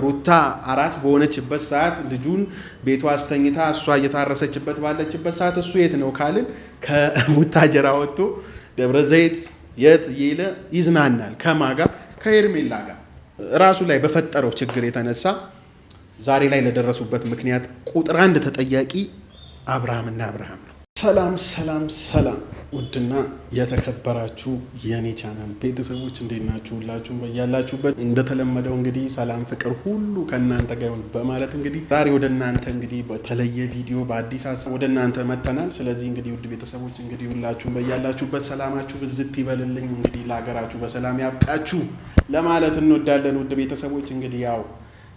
ሩታ አራስ በሆነችበት ሰዓት ልጁን ቤቷ አስተኝታ እሷ እየታረሰችበት ባለችበት ሰዓት እሱ የት ነው ካልን ከቡታጀራ ወጥቶ ደብረ ዘይት የት ይለ ይዝናናል። ከማጋ ከሄርሜላ ጋር ራሱ ላይ በፈጠረው ችግር የተነሳ ዛሬ ላይ ለደረሱበት ምክንያት ቁጥር 1 ተጠያቂ አብርሃምና አብርሃም ነው። ሰላም ሰላም ሰላም ውድና የተከበራችሁ የኔ ቻናል ቤተሰቦች እንዴት ናችሁ? ሁላችሁም በያላችሁበት እንደተለመደው እንግዲህ ሰላም ፍቅር ሁሉ ከናንተ ጋር ይሁን በማለት እንግዲህ ዛሬ ወደ እናንተ እንግዲህ በተለየ ቪዲዮ በአዲስ ሀሳብ ወደ እናንተ መጥተናል። ስለዚህ እንግዲህ ውድ ቤተሰቦች እንግዲህ ሁላችሁም በያላችሁበት ሰላማችሁ ብዝት ይበልልኝ፣ እንግዲህ ለሀገራችሁ በሰላም ያብቃችሁ ለማለት እንወዳለን። ውድ ቤተሰቦች እንግዲህ ያው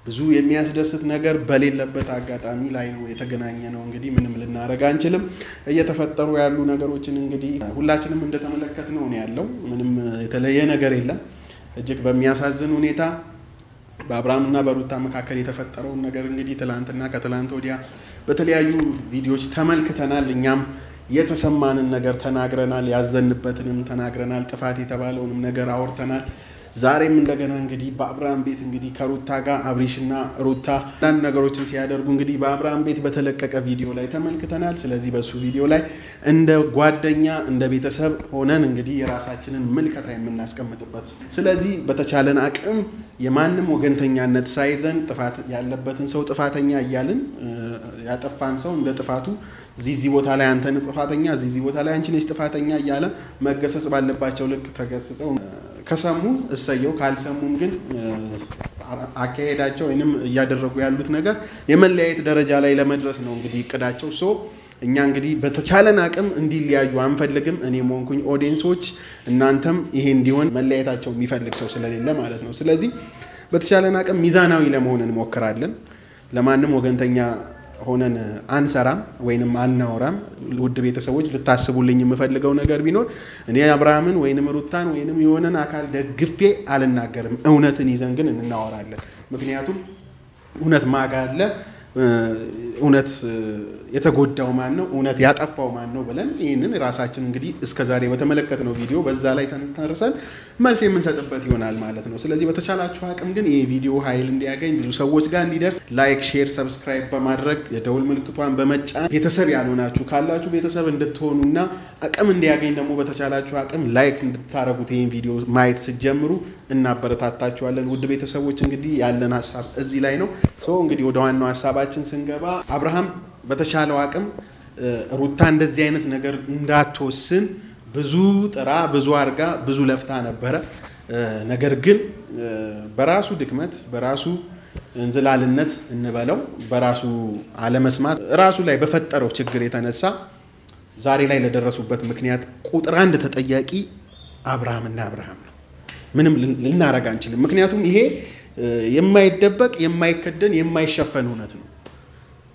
ብዙ የሚያስደስት ነገር በሌለበት አጋጣሚ ላይ ነው የተገናኘ ነው። እንግዲህ ምንም ልናረጋ አንችልም። እየተፈጠሩ ያሉ ነገሮችን እንግዲህ ሁላችንም እንደተመለከትነው ነው ያለው። ምንም የተለየ ነገር የለም። እጅግ በሚያሳዝን ሁኔታ በአብርሃምና በሩታ መካከል የተፈጠረውን ነገር እንግዲህ ትላንትና ከትላንት ወዲያ በተለያዩ ቪዲዮዎች ተመልክተናል። እኛም የተሰማንን ነገር ተናግረናል፣ ያዘንበትንም ተናግረናል፣ ጥፋት የተባለውንም ነገር አወርተናል። ዛሬም እንደገና እንግዲህ በአብርሃም ቤት እንግዲህ ከሩታ ጋር አብሪሽና ሩታ አንዳንድ ነገሮችን ሲያደርጉ እንግዲህ በአብርሃም ቤት በተለቀቀ ቪዲዮ ላይ ተመልክተናል። ስለዚህ በሱ ቪዲዮ ላይ እንደ ጓደኛ እንደ ቤተሰብ ሆነን እንግዲህ የራሳችንን ምልከታ የምናስቀምጥበት፣ ስለዚህ በተቻለን አቅም የማንም ወገንተኛነት ሳይዘን ጥፋት ያለበትን ሰው ጥፋተኛ እያልን ያጠፋን ሰው እንደ ጥፋቱ እዚህ ቦታ ላይ አንተ ነህ ጥፋተኛ፣ እዚህ ቦታ ላይ አንቺ ነሽ ጥፋተኛ እያለ መገሰጽ ባለባቸው ልክ ተገስጸው ከሰሙ እሰየው፣ ካልሰሙም ግን አካሄዳቸው ወይንም እያደረጉ ያሉት ነገር የመለያየት ደረጃ ላይ ለመድረስ ነው እንግዲህ እቅዳቸው። እኛ እንግዲህ በተቻለን አቅም እንዲለያዩ አንፈልግም። እኔም ሆንኩኝ ኦዲየንሶች እናንተም ይሄ እንዲሆን መለያየታቸው የሚፈልግ ሰው ስለሌለ ማለት ነው። ስለዚህ በተቻለን አቅም ሚዛናዊ ለመሆን እንሞክራለን። ለማንም ወገንተኛ ሆነን አንሰራም ወይንም አናወራም። ውድ ቤተሰቦች ልታስቡልኝ የምፈልገው ነገር ቢኖር እኔ አብርሃምን ወይንም ሩታን ወይንም የሆነን አካል ደግፌ አልናገርም። እውነትን ይዘን ግን እናወራለን። ምክንያቱም እውነት ማጋ አለ፣ እውነት የተጎዳው ማን ነው፣ እውነት ያጠፋው ማን ነው ብለን ይህንን ራሳችን እንግዲህ እስከዛሬ በተመለከትነው ቪዲዮ በዛ ላይ ተንተርሰን መልስ የምንሰጥበት ይሆናል ማለት ነው። ስለዚህ በተቻላችሁ አቅም ግን ይሄ ቪዲዮ ኃይል እንዲያገኝ ብዙ ሰዎች ጋር እንዲደርስ ላይክ፣ ሼር፣ ሰብስክራይብ በማድረግ የደውል ምልክቷን በመጫን ቤተሰብ ያልሆናችሁ ካላችሁ ቤተሰብ እንድትሆኑና አቅም እንዲያገኝ ደግሞ በተቻላችሁ አቅም ላይክ እንድታረጉት ይሄን ቪዲዮ ማየት ስትጀምሩ እናበረታታችኋለን። ውድ ቤተሰቦች እንግዲህ ያለን ሐሳብ እዚህ ላይ ነው። እንግዲህ ወደ ዋናው ሐሳባችን ስንገባ አብርሃም በተቻለው አቅም ሩታ እንደዚህ አይነት ነገር እንዳትወስን ብዙ ጥራ ብዙ አርጋ ብዙ ለፍታ ነበረ። ነገር ግን በራሱ ድክመት በራሱ እንዝላልነት እንበለው በራሱ አለመስማት ራሱ ላይ በፈጠረው ችግር የተነሳ ዛሬ ላይ ለደረሱበት ምክንያት ቁጥር 1 ተጠያቂ አብርሃምና አብርሃም ነው። ምንም ልናረጋ አንችልም። ምክንያቱም ይሄ የማይደበቅ የማይከደን የማይሸፈን እውነት ነው።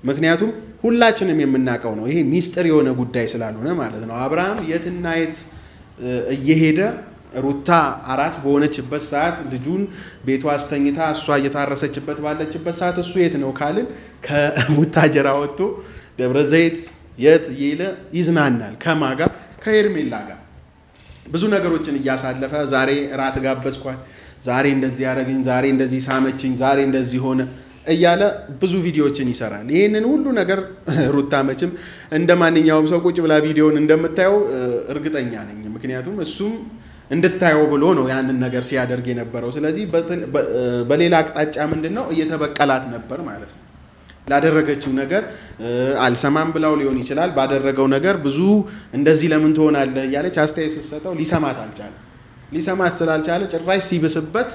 ምክንያቱም ሁላችንም የምናውቀው ነው። ይሄ ሚስጥር የሆነ ጉዳይ ስላልሆነ ማለት ነው። አብርሃም የትና የት እየሄደ ሩታ አራስ በሆነችበት ሰዓት ልጁን ቤቷ አስተኝታ እሷ እየታረሰችበት ባለችበት ሰዓት እሱ የት ነው ካልን ከቡታጀራ ወጥቶ ደብረ ዘይት የት ይለ ይዝናናል። ከማጋ ከሄርሜላ ጋር ብዙ ነገሮችን እያሳለፈ ዛሬ ራት ጋበዝኳት፣ ዛሬ እንደዚህ ያረግኝ፣ ዛሬ እንደዚህ ሳመችኝ፣ ዛሬ እንደዚህ ሆነ እያለ ብዙ ቪዲዮዎችን ይሰራል። ይሄንን ሁሉ ነገር ሩታ መቼም እንደማንኛውም ሰው ቁጭ ብላ ቪዲዮውን እንደምታየው እርግጠኛ ነኝ። ምክንያቱም እሱም እንድታየው ብሎ ነው ያንን ነገር ሲያደርግ የነበረው። ስለዚህ በሌላ አቅጣጫ ምንድነው እየተበቀላት ነበር ማለት ነው። ላደረገችው ነገር አልሰማም ብላው ሊሆን ይችላል። ባደረገው ነገር ብዙ እንደዚህ ለምን ትሆናለህ እያለች አስተያየት ስትሰጠው ሊሰማት አልቻለም። ሊሰማት ስላልቻለ ጭራሽ ሲብስበት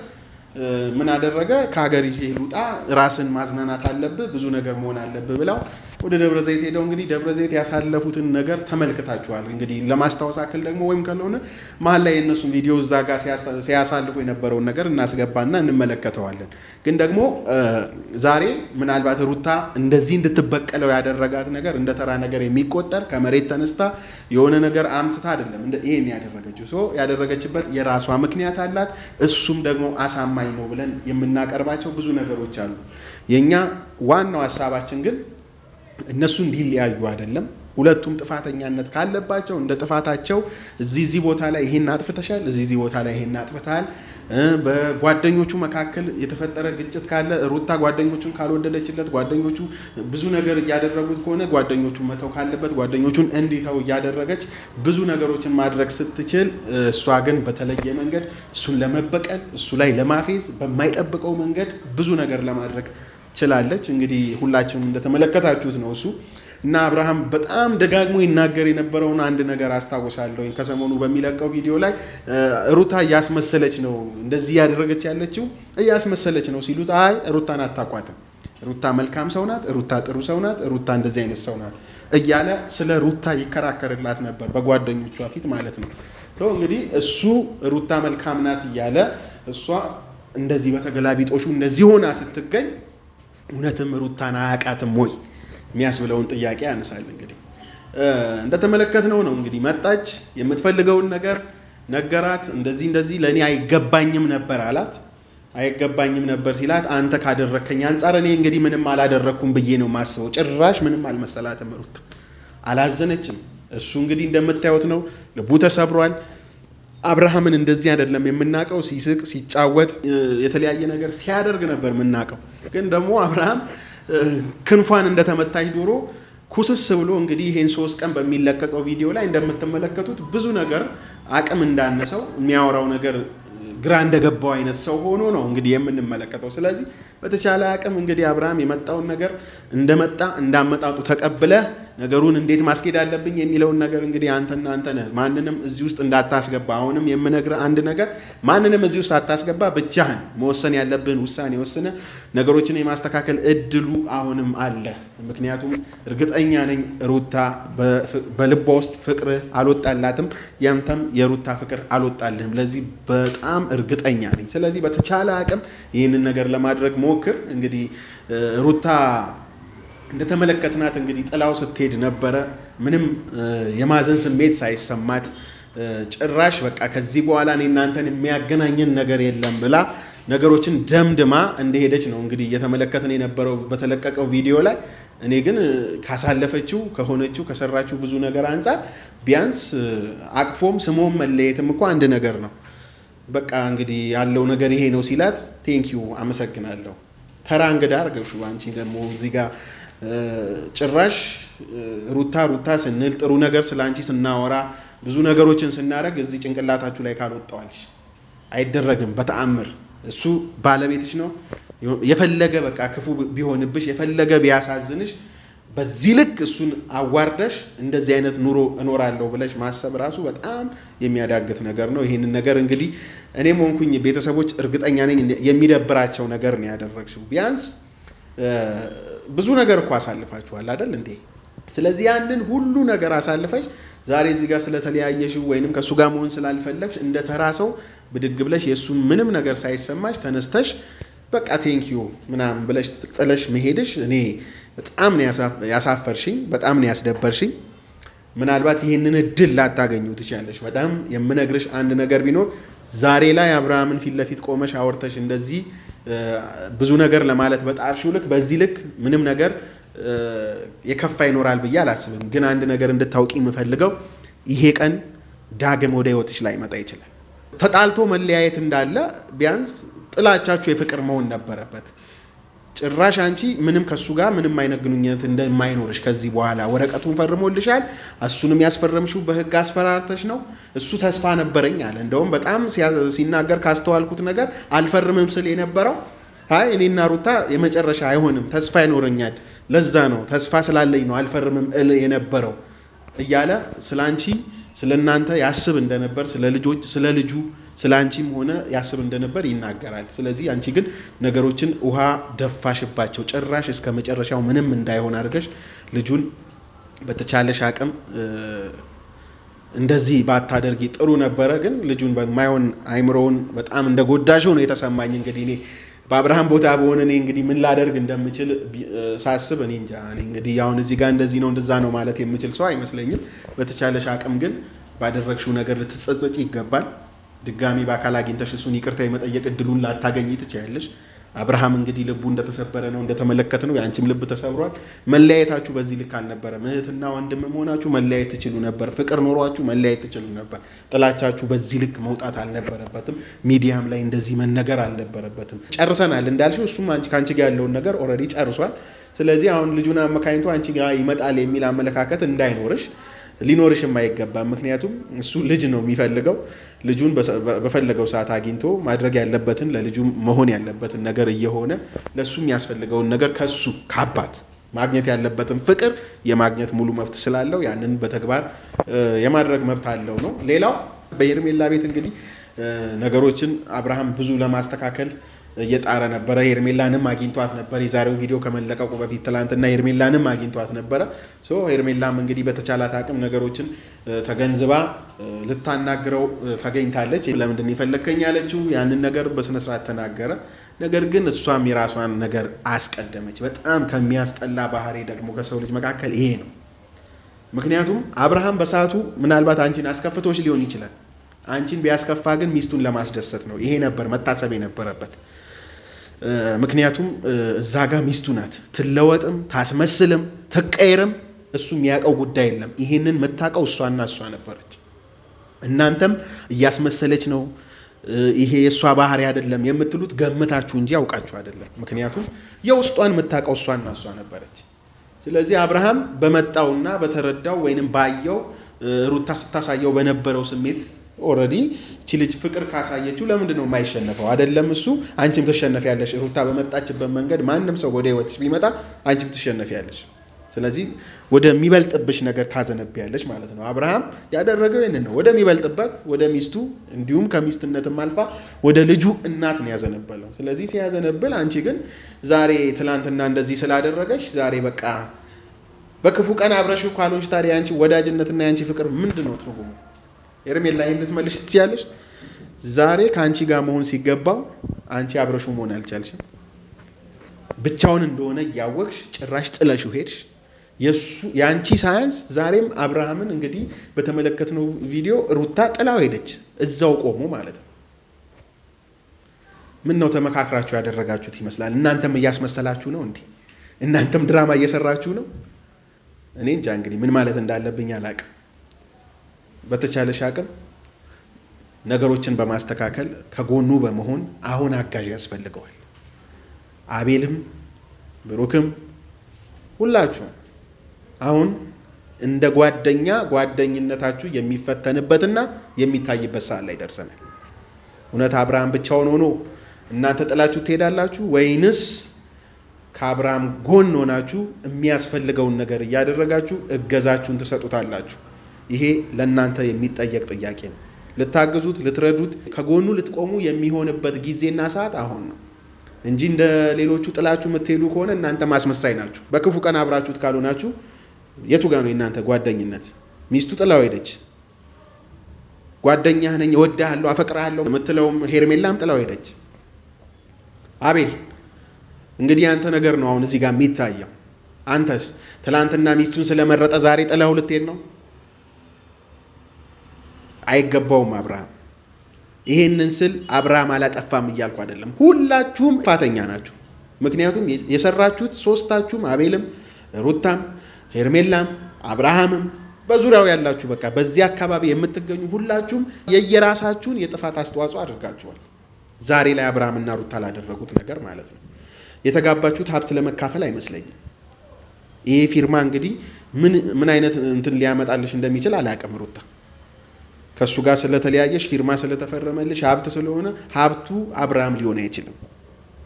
ምን አደረገ? ከሀገር ይዤ ልውጣ፣ ራስን ማዝናናት አለብህ፣ ብዙ ነገር መሆን አለብህ ብለው ወደ ደብረ ዘይት ሄደው እንግዲህ ደብረ ዘይት ያሳለፉትን ነገር ተመልክታችኋል። እንግዲህ ለማስታወስ አክል ደግሞ ወይም ካልሆነ መሀል ላይ የእነሱን ቪዲዮ እዛ ጋር ሲያሳልፉ የነበረውን ነገር እናስገባና እንመለከተዋለን። ግን ደግሞ ዛሬ ምናልባት ሩታ እንደዚህ እንድትበቀለው ያደረጋት ነገር እንደ ተራ ነገር የሚቆጠር ከመሬት ተነስታ የሆነ ነገር አምስታ አይደለም ይሄን ያደረገችው። ያደረገችበት የራሷ ምክንያት አላት። እሱም ደግሞ አሳማኝ ነው ብለን የምናቀርባቸው ብዙ ነገሮች አሉ። የኛ ዋናው ሐሳባችን ግን እነሱ እንዲለያዩ አይደለም፣ ሁለቱም ጥፋተኛነት ካለባቸው እንደ ጥፋታቸው እዚህ ቦታ ላይ ይሄን አጥፍተሻል፣ እዚህ ቦታ ላይ ይሄን አጥፍተሃል። በጓደኞቹ መካከል የተፈጠረ ግጭት ካለ ሩታ ጓደኞቹን ካልወደደችለት ጓደኞቹ ብዙ ነገር እያደረጉት ከሆነ ጓደኞቹን መተው ካለበት ጓደኞቹን እንዲተው እያደረገች ብዙ ነገሮችን ማድረግ ስትችል እሷ ግን በተለየ መንገድ እሱን ለመበቀል እሱ ላይ ለማፌዝ በማይጠብቀው መንገድ ብዙ ነገር ለማድረግ ችላለች። እንግዲህ ሁላችንም እንደተመለከታችሁት ነው እሱ እና አብርሃም በጣም ደጋግሞ ይናገር የነበረውን አንድ ነገር አስታውሳለሁ። ከሰሞኑ በሚለቀው ቪዲዮ ላይ ሩታ እያስመሰለች ነው እንደዚህ ያደረገች ያለችው እያስመሰለች ነው ሲሉት አይ ሩታን አታቋትም፣ ሩታ መልካም ሰው ናት፣ ሩታ ጥሩ ሰው ናት፣ ሩታ እንደዚህ አይነት ሰው ናት እያለ ስለ ሩታ ይከራከርላት ነበር በጓደኞቿ ፊት ማለት ነው። እንግዲህ እሱ ሩታ መልካም ናት እያለ እሷ እንደዚህ በተገላቢጦሹ እንደዚህ ሆና ስትገኝ እውነትም ሩታን አያውቃትም ወይ የሚያስብለውን ጥያቄ ያነሳል። እንግዲህ እንደተመለከትነው ነው እንግዲህ መጣች፣ የምትፈልገውን ነገር ነገራት። እንደዚህ ለኔ አይገባኝም ነበር አላት። አይገባኝም ነበር ሲላት አንተ ካደረከኝ አንፃር እኔ እንግዲህ ምንም አላደረኩም ብዬ ነው ማስበው። ጭራሽ ምንም አልመሰላትም ሩታ፣ አላዘነችም። እሱ እንግዲህ እንደምታዩት ነው ልቡ ተሰብሯል። አብርሃምን እንደዚህ አይደለም የምናቀው፣ ሲስቅ ሲጫወት የተለያየ ነገር ሲያደርግ ነበር የምናቀው። ግን ደግሞ አብርሃም ክንፏን እንደተመታች ዶሮ ኩስስ ብሎ እንግዲህ ይሄን 3 ቀን በሚለቀቀው ቪዲዮ ላይ እንደምትመለከቱት ብዙ ነገር አቅም እንዳነሰው የሚያወራው ነገር ግራ እንደገባው አይነት ሰው ሆኖ ነው እንግዲህ የምንመለከተው። ስለዚህ በተቻለ አቅም እንግዲህ አብርሃም የመጣውን ነገር እንደመጣ እንዳመጣጡ ተቀብለ ነገሩን እንዴት ማስኬድ አለብኝ የሚለውን ነገር እንግዲህ አንተ ነህ። ማንንም እዚህ ውስጥ እንዳታስገባ። አሁንም የምነግርህ አንድ ነገር፣ ማንንም እዚህ ውስጥ አታስገባ። ብቻህን መወሰን ያለብህን ውሳኔ ወስነ ነገሮችን የማስተካከል እድሉ አሁንም አለ። ምክንያቱም እርግጠኛ ነኝ ሩታ በልቧ ውስጥ ፍቅር አልወጣላትም፣ ያንተም የሩታ ፍቅር አልወጣልህም። ለዚህ በጣም እርግጠኛ ነኝ። ስለዚህ በተቻለ አቅም ይህንን ነገር ለማድረግ ሞክር። እንግዲህ ሩታ እንደተመለከትናት እንግዲህ ጥላው ስትሄድ ነበረ። ምንም የማዘን ስሜት ሳይሰማት ጭራሽ በቃ ከዚህ በኋላ እኔ እናንተን የሚያገናኘን ነገር የለም ብላ ነገሮችን ደምድማ እንደሄደች ነው እንግዲህ እየተመለከትን የነበረው በተለቀቀው ቪዲዮ ላይ። እኔ ግን ካሳለፈችው ከሆነችው ከሰራችው ብዙ ነገር አንፃር ቢያንስ አቅፎም ስሞም መለየትም እኮ አንድ ነገር ነው። በቃ እንግዲህ ያለው ነገር ይሄ ነው ሲላት ቴንኪዩ አመሰግናለሁ። ተራ እንግዳ አርገሽው አንቺ ደግሞ እዚህ ጋር ጭራሽ ሩታ ስንል ጥሩ ነገር ስላንቺ ስናወራ ብዙ ነገሮችን ስናረግ እዚህ ጭንቅላታችሁ ላይ ካልወጣዋልሽ አይደረግም በተአምር። እሱ ባለቤትሽ ነው። የፈለገ በቃ ክፉ ቢሆንብሽ የፈለገ ቢያሳዝንሽ በዚህ ልክ እሱን አዋርደሽ እንደዚህ አይነት ኑሮ እኖራለሁ ብለሽ ማሰብ ራሱ በጣም የሚያዳግት ነገር ነው። ይሄንን ነገር እንግዲህ እኔም ሆንኩኝ ቤተሰቦች እርግጠኛ ነኝ የሚደብራቸው ነገር ነው ያደረግሽው። ቢያንስ ብዙ ነገር እኮ አሳልፋችኋል አይደል እንዴ? ስለዚህ ያንን ሁሉ ነገር አሳልፈሽ ዛሬ እዚህ ጋር ስለተለያየሽ ወይንም ከሱ ጋር መሆን ስላልፈለግሽ እንደ ተራ ሰው ብድግ ብለሽ የሱን ምንም ነገር ሳይሰማሽ ተነስተሽ በቃ ቴንኪዩ ምናምን ብለሽ ጥለሽ መሄድሽ እኔ በጣም ነው ያሳፈርሽኝ፣ በጣም ነው ያስደበርሽኝ። ምናልባት ይሄንን እድል ላታገኙ ትችያለሽ። በጣም የምነግርሽ አንድ ነገር ቢኖር ዛሬ ላይ አብርሃምን ፊት ለፊት ቆመሽ አወርተሽ እንደዚህ ብዙ ነገር ለማለት በጣርሽው ልክ በዚህ ልክ ምንም ነገር የከፋ ይኖራል ብዬ አላስብም። ግን አንድ ነገር እንድታውቂ የምፈልገው ይሄ ቀን ዳግም ወደ ህይወትሽ ላይ መጣ ይችላል። ተጣልቶ መለያየት እንዳለ ቢያንስ ጥላቻችሁ የፍቅር መሆን ነበረበት። ጭራሽ አንቺ ምንም ከሱ ጋር ምንም አይነት ግንኙነት እንደማይኖርሽ ከዚህ በኋላ ወረቀቱን ፈርሞልሻል። እሱንም ያስፈረምሽው በህግ አስፈራርተሽ ነው። እሱ ተስፋ ነበረኝ አለ። እንደውም በጣም ሲናገር ካስተዋልኩት ነገር አልፈርምም ስል የነበረው አይ እኔና ሩታ የመጨረሻ አይሆንም ተስፋ ይኖረኛል፣ ለዛ ነው ተስፋ ስላለኝ ነው አልፈርምም የነበረው እያለ ስላንቺ ስለናንተ ያስብ እንደነበር ስለ ልጁ ስላንቺም ሆነ ያስብ እንደነበር ይናገራል። ስለዚህ አንቺ ግን ነገሮችን ውሃ ደፋሽባቸው። ጭራሽ እስከ መጨረሻው ምንም እንዳይሆን አድርገሽ ልጁን በተቻለሽ አቅም እንደዚህ ባታደርጊ ጥሩ ነበረ። ግን ልጁን በማይሆን አይምሮውን በጣም እንደጎዳሽው ነው የተሰማኝ። እንግዲህ እኔ በአብርሃም ቦታ በሆነ እኔ እንግዲህ ምን ላደርግ እንደምችል ሳስብ እኔ እንጃ። እኔ እንግዲህ አሁን እዚህ ጋር እንደዚህ ነው እንደዛ ነው ማለት የምችል ሰው አይመስለኝም። በተቻለሽ አቅም ግን ባደረግሽው ነገር ልትጸጸጪ ይገባል። ድጋሚ በአካል አግኝተሽ እሱን ይቅርታ የመጠየቅ እድሉን ላታገኝ ትችያለሽ። አብርሃም እንግዲህ ልቡ እንደተሰበረ ነው እንደተመለከተነው ያንቺም ልብ ተሰብሯል መለያየታችሁ በዚህ ልክ አልነበረም እህትና ወንድም መሆናችሁ መለያየት ትችሉ ነበር ፍቅር ኖሯችሁ መለያየት ትችሉ ነበር ጥላቻችሁ በዚህ ልክ መውጣት አልነበረበትም ሚዲያም ላይ እንደዚህ መነገር አልነበረበትም ጨርሰናል እንዳልሽው እሱም አንቺ ካንቺ ጋር ያለውን ነገር ኦሬዲ ጨርሷል ስለዚህ አሁን ልጁን አመካኝቶ አንቺ ጋር ይመጣል የሚል አመለካከት እንዳይኖርሽ ሊኖርሽ የማይገባ ምክንያቱም እሱ ልጅ ነው የሚፈልገው ልጁን በፈለገው ሰዓት አግኝቶ ማድረግ ያለበትን ለልጁ መሆን ያለበትን ነገር እየሆነ ለሱ የሚያስፈልገውን ነገር ከሱ ካባት ማግኘት ያለበትን ፍቅር የማግኘት ሙሉ መብት ስላለው ያንን በተግባር የማድረግ መብት አለው ነው ሌላው በሄርሜላ ቤት እንግዲህ ነገሮችን አብርሃም ብዙ ለማስተካከል እየጣረ ነበር ሄርሜላንም አግኝቷት ነበር የዛሬው ቪዲዮ ከመለቀቁ በፊት ትላንትና ሄርሜላንም አግኝቷት ነበር ሶ ሄርሜላም እንግዲህ በተቻላት አቅም ነገሮችን ተገንዝባ ልታናግረው ተገኝታለች ለምን እንደሚፈልከኝ ያለችው ያንን ነገር በስነ ስርዓት ተናገረ ነገር ግን እሷም የራሷን ነገር አስቀደመች በጣም ከሚያስጠላ ባህሪ ደግሞ ከሰው ልጅ መካከል ይሄ ነው ምክንያቱም አብርሃም በሰዓቱ ምናልባት አንቺን አስከፍቶሽ ሊሆን ይችላል አንቺን ቢያስከፋ ግን ሚስቱን ለማስደሰት ነው ይሄ ነበር መታሰብ የነበረበት ምክንያቱም እዛ ጋር ሚስቱ ናት ትለወጥም ታስመስልም ትቀየርም እሱ የሚያቀው ጉዳይ የለም ይሄንን መታቀው እሷና እሷ ነበረች እናንተም እያስመሰለች ነው ይሄ የሷ ባህሪ አይደለም የምትሉት ገምታችሁ እንጂ አውቃችሁ አይደለም ምክንያቱም የውስጧን መታቀው እሷና እሷ ነበረች ስለዚህ አብርሃም በመጣውና በተረዳው ወይንም ባየው ሩታ ስታሳየው በነበረው ስሜት ኦሬዲ እቺ ልጅ ፍቅር ካሳየችው ለምንድን ነው የማይሸነፈው አይደለም እሱ አንቺም ትሸነፊያለሽ ሩታ በመጣችበት መንገድ ማንንም ሰው ወደ ህይወትሽ ቢመጣ አንቺም ትሸነፊያለሽ ስለዚህ ወደሚበልጥብሽ ነገር ታዘነብያለሽ ማለት ነው አብርሃም ያደረገው ይሄንን ነው ወደሚበልጥበት ወደ ሚስቱ እንዲሁም ከሚስትነትም አልፋ ወደ ልጁ እናት ነው ያዘነበለው ስለዚህ ሲያዘነብል አንቺ ግን ዛሬ ትላንትና እንደዚህ ስላደረገሽ ዛሬ በቃ በክፉ ቀን አብረሽው ካልሆንሽ ታዲያ አንቺ ወዳጅነትና ያንቺ ፍቅር ምንድነው ትርጉሙ ሄርሜላ ልትመልሽ ትችያለሽ ዛሬ ካንቺ ጋር መሆን ሲገባው አንቺ አብረሽው መሆን አልቻልሽም ብቻውን እንደሆነ ያወቅሽ ጭራሽ ጥለሽው ሄድሽ ያንቺ ሳይንስ ዛሬም አብርሃምን እንግዲህ በተመለከተው ቪዲዮ ሩታ ጥላው ሄደች እዛው ቆሞ ማለት ነው ምን ነው ተመካክራችሁ ያደረጋችሁት ይመስላል እናንተም እያስመሰላችሁ ነው እንዴ እናንተም ድራማ እየሰራችሁ ነው እኔ እንጃ እንግዲህ ምን ማለት እንዳለብኝ አላቅም በተቻለሽ አቅም ነገሮችን በማስተካከል ከጎኑ በመሆን አሁን አጋዥ ያስፈልገዋል አቤልም ብሩክም ሁላችሁ አሁን እንደ ጓደኝነታችሁ የሚፈተንበትና የሚታይበት ሰዓት ላይ ደርሰናል እውነት አብርሃም ብቻውን ሆኖ እናንተ ጥላችሁ ትሄዳላችሁ ወይንስ ከአብርሃም ጎን ሆናችሁ የሚያስፈልገውን ነገር እያደረጋችሁ እገዛችሁን ትሰጡታላችሁ ይሄ ለእናንተ የሚጠየቅ ጥያቄ ነው ልታግዙት ልትረዱት ከጎኑ ልትቆሙ የሚሆንበት ጊዜና ሰዓት አሁን ነው እንጂ እንደ ሌሎቹ ጥላችሁ የምትሄዱ ከሆነ እናንተ ማስመሳይ ናችሁ በክፉ ቀን አብራችሁት ካልሆናችሁ የቱ ጋር ነው እናንተ ጓደኝነት ሚስቱ ጥላው ሄደች ጓደኛህ ነኝ እወድሃለሁ አፈቅርሃለሁ የምትለውም ሄርሜላም ጥላው ሄደች አቤል እንግዲህ አንተ ነገር ነው አሁን እዚህ ጋር የሚታየው አንተስ ትላንትና ሚስቱን ስለመረጠ ዛሬ ጥላው ልትሄድ ነው አይገባውም አብርሃም ይሄንን ስል አብርሃም አላጠፋም እያልኩ አይደለም ሁላችሁም ጥፋተኛ ናችሁ ምክንያቱም የሰራችሁት ሶስታችሁም አቤልም ሩታም ሄርሜላም አብርሃምም በዙሪያው ያላችሁ በቃ በዚህ አካባቢ የምትገኙ ሁላችሁም የየራሳችሁን የጥፋት አስተዋጽኦ አድርጋችኋል ዛሬ ላይ አብርሃምና ሩታ ላደረጉት ነገር ማለት ነው የተጋባችሁት ሀብት ለመካፈል አይመስለኝም ይሄ ፊርማ እንግዲህ ምን አይነት እንትን ሊያመጣልሽ እንደሚችል አላቀም ሩታ ከሱ ጋር ስለተለያየሽ ፊርማ ስለተፈረመልሽ ሀብት ስለሆነ ሀብቱ አብርሃም ሊሆን አይችልም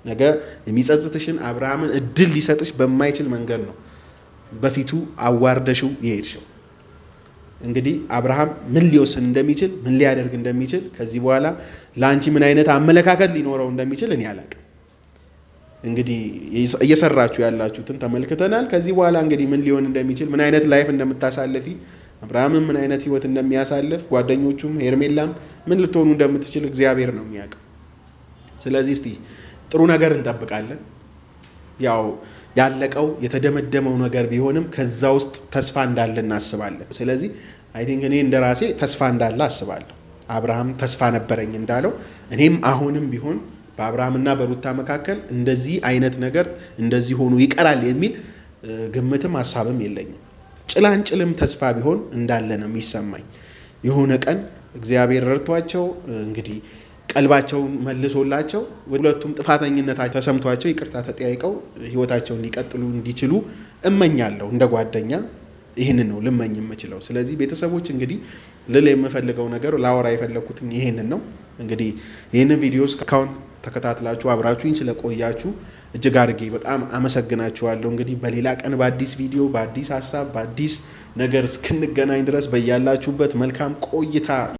ነገ የሚጸጽትሽን አብርሃምን እድል ሊሰጥሽ በማይችል መንገድ ነው በፊቱ አዋርደሽው ይሄድሽው እንግዲህ አብርሃም ምን ሊወስን እንደሚችል ምን ሊያደርግ እንደሚችል ከዚህ በኋላ ላንቺ ምን አይነት አመለካከት ሊኖረው እንደሚችል እኔ አላቅም እንግዲህ እየሰራችሁ ያላችሁትን ተመልክተናል ከዚህ በኋላ እንግዲህ ምን ሊሆን እንደሚችል ምን አይነት ላይፍ እንደምታሳልፊ አብርሃም ምን አይነት ህይወት እንደሚያሳልፍ ጓደኞቹም ሄርሜላም ምን ልትሆኑ እንደምትችል እግዚአብሔር ነው የሚያውቀው ስለዚህ እስቲ ጥሩ ነገር እንጠብቃለን ያው ያለቀው የተደመደመው ነገር ቢሆንም ከዛ ውስጥ ተስፋ እንዳለ እናስባለን ስለዚህ አይ ቲንክ እኔ እንደራሴ ተስፋ እንዳለ አስባለሁ አብርሃም ተስፋ ነበረኝ እንዳለው እኔም አሁንም ቢሆን በአብርሃምና በሩታ መካከል እንደዚህ አይነት ነገር እንደዚህ ሆኖ ይቀራል የሚል ግምትም ሐሳብም የለኝም። ጭላንጭልም ተስፋ ቢሆን እንዳለ ነው የሚሰማኝ። የሆነ ቀን እግዚአብሔር ረድቷቸው እንግዲህ ቀልባቸውን መልሶላቸው ሁለቱም ጥፋተኝነታቸው ተሰምቷቸው ይቅርታ ተጠያይቀው ህይወታቸውን ሊቀጥሉ እንዲችሉ እመኛለሁ። እንደ ጓደኛ ይሄንን ነው ልመኝ የምችለው። ስለዚህ ቤተሰቦች እንግዲህ ልል የምፈልገው ነገር ላወራ የፈለኩትን ይሄንን ነው። እንግዲህ ይሄንን ቪዲዮ እስካሁን ተከታትላችሁ አብራችሁኝ ስለቆያችሁ እጅግ አድርጌ በጣም አመሰግናችኋለሁ። እንግዲህ በሌላ ቀን በአዲስ ቪዲዮ በአዲስ ሐሳብ በአዲስ ነገር እስክንገናኝ ድረስ በያላችሁበት መልካም ቆይታ